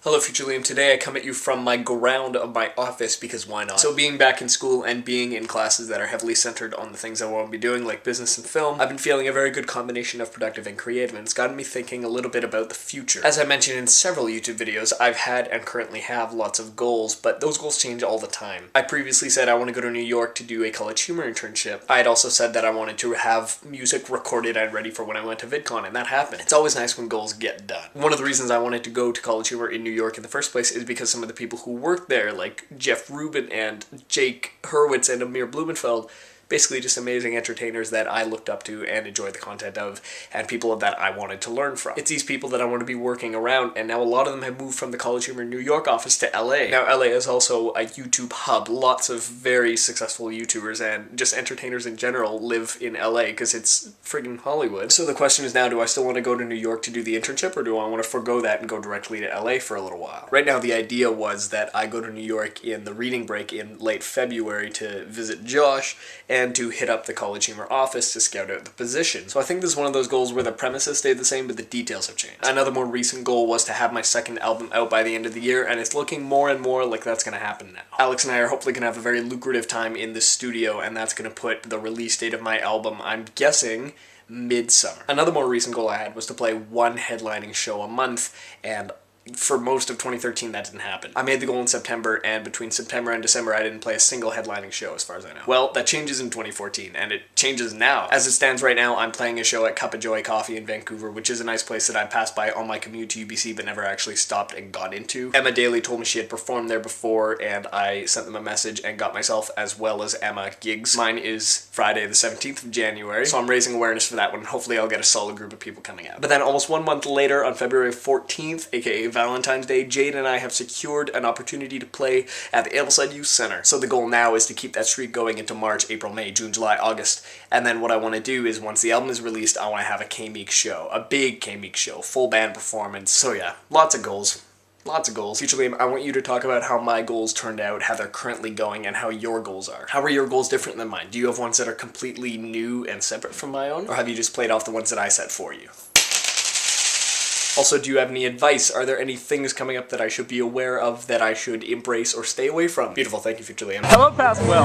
Hello Future Liam, today I come at you from my ground of my office because why not? So being back in school and being in classes that are heavily centered on the things I want to be doing like business and film, I've been feeling a very good combination of productive and creative, and it's gotten me thinking a little bit about the future. As I mentioned in several YouTube videos, I've had and currently have lots of goals, but those goals change all the time. I previously said I want to go to New York to do a college humor internship. I had also said that I wanted to have music recorded and ready for when I went to VidCon, and that happened. It's always nice when goals get done. One of the reasons I wanted to go to college humor in New York in the first place is because some of the people who work there, like Jeff Rubin and Jake Hurwitz and Amir Blumenfeld, basically just amazing entertainers that I looked up to and enjoyed the content of, and people that I wanted to learn from. It's these people that I want to be working around, and now a lot of them have moved from the College Humor New York office to LA. Now LA is also a YouTube hub. Lots of very successful YouTubers and just entertainers in general live in LA because it's friggin' Hollywood. So the question is now, do I still want to go to New York to do the internship, or do I want to forgo that and go directly to LA for a little while? Right now the idea was that I go to New York in the reading break in late February to visit Josh and to hit up the College Humor office to scout out the position. So I think this is one of those goals where the premise has stayed the same, but the details have changed. Another more recent goal was to have my second album out by the end of the year, and it's looking more and more like that's going to happen now. Alex and I are hopefully going to have a very lucrative time in the studio, and that's going to put the release date of my album, I'm guessing, midsummer. Another more recent goal I had was to play one headlining show a month, and for most of 2013, that didn't happen. I made the goal in September, and between September and December, I didn't play a single headlining show, as far as I know. Well, that changes in 2014, and it changes now. As it stands right now, I'm playing a show at Cup of Joy Coffee in Vancouver, which is a nice place that I passed by on my commute to UBC, but never actually stopped and got into. Emma Daly told me she had performed there before, and I sent them a message and got myself, as well as Emma, gigs. Mine is Friday the 17th of January, so I'm raising awareness for that one. Hopefully I'll get a solid group of people coming out. But then almost 1 month later, on February 14th, aka Valentine's Day, Jade and I have secured an opportunity to play at the Ambleside Youth Center. So the goal now is to keep that streak going into March, April, May, June, July, August. And then what I want to do is once the album is released, I want to have a K-Meek show. A big K-Meek show. Full band performance. So yeah, lots of goals. Lots of goals. Future Liam, I want you to talk about how my goals turned out, how they're currently going, and how your goals are. How are your goals different than mine? Do you have ones that are completely new and separate from my own? Or have you just played off the ones that I set for you? Also, do you have any advice? Are there any things coming up that I should be aware of that I should embrace or stay away from? Beautiful, thank you, Future Liam. Hello, past Will.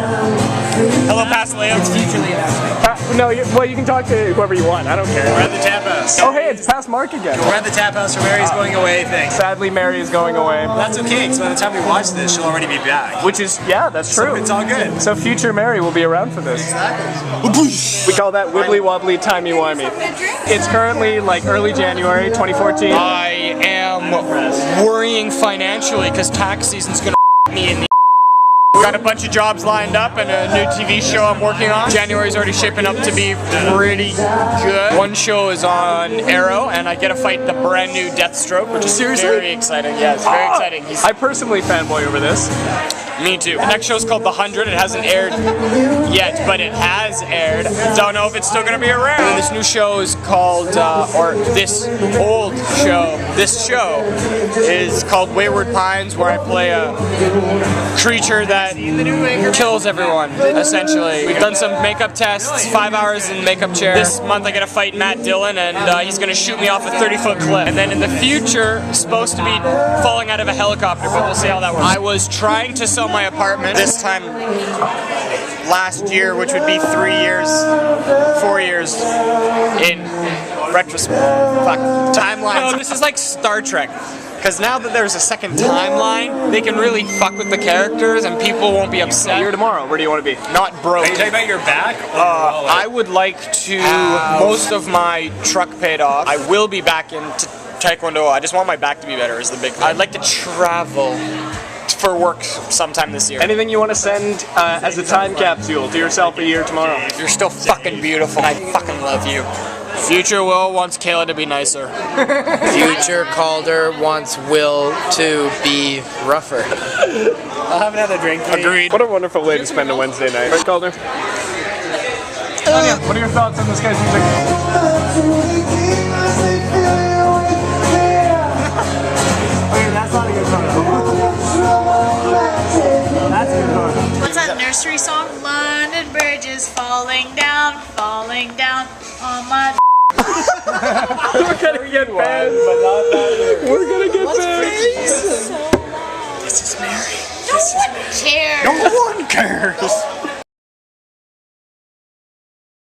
Hello, past Liam. It's Future Liam. No, well, you can talk to whoever you want. I don't care. We're at the tap house. Oh, hey, it's past Mark again. We're at the tap house where Mary's going away thing. Sadly, Mary is going away. That's okay, because by the time we watch this, she'll already be back. Which is, yeah, that's true. So it's all good. So future Mary will be around for this. Exactly. We call that wibbly wobbly timey wimey. It's currently like early January 2014. I am worrying financially because tax season's gonna me in the. Got a bunch of jobs lined up and a new TV show I'm working on. January's already shaping up to be pretty good. One show is on Arrow, and I get to fight the brand new Deathstroke, which is very exciting. Yeah, it's very exciting. I personally fanboy over this. Me too. The next show's called The 100. It hasn't aired yet, but it has aired. Don't know if it's still gonna be around. And this new show is called, this show is called Wayward Pines, where I play a creature that kills everyone, essentially. We've done some makeup tests, 5 hours in makeup chair. This month I gotta fight Matt Dillon, and he's gonna shoot me off a 30-foot cliff. And then in the future, supposed to be falling out of a helicopter, but we'll see how that works. I was trying to sell my apartment this time last year, which would be 4 years in retrospect. Fuck. Timelines. No, this is like Star Trek. Because now that there's a second timeline, they can really fuck with the characters and people won't be upset. Here tomorrow, where do you want to be? Not broke. Are you talking about your back? I would like to, most of my truck paid off. I will be back into Taekwondo. I just want my back to be better is the big thing. I'd like to travel for work sometime this year. Anything you want to send as a time capsule to yourself a year tomorrow? You're still fucking beautiful. I fucking love you. Future Will wants Kayla to be nicer. Future Calder wants Will to be rougher. I'll have another drink. Agreed. What a wonderful way to spend a Wednesday night. Right, Calder? What are your thoughts on this guy's music? That's not a good song. That's a good song. What's that nursery song? London Bridge is falling down on my. We're gonna get banned. But not that. We're gonna get banned. No one cares. No one cares.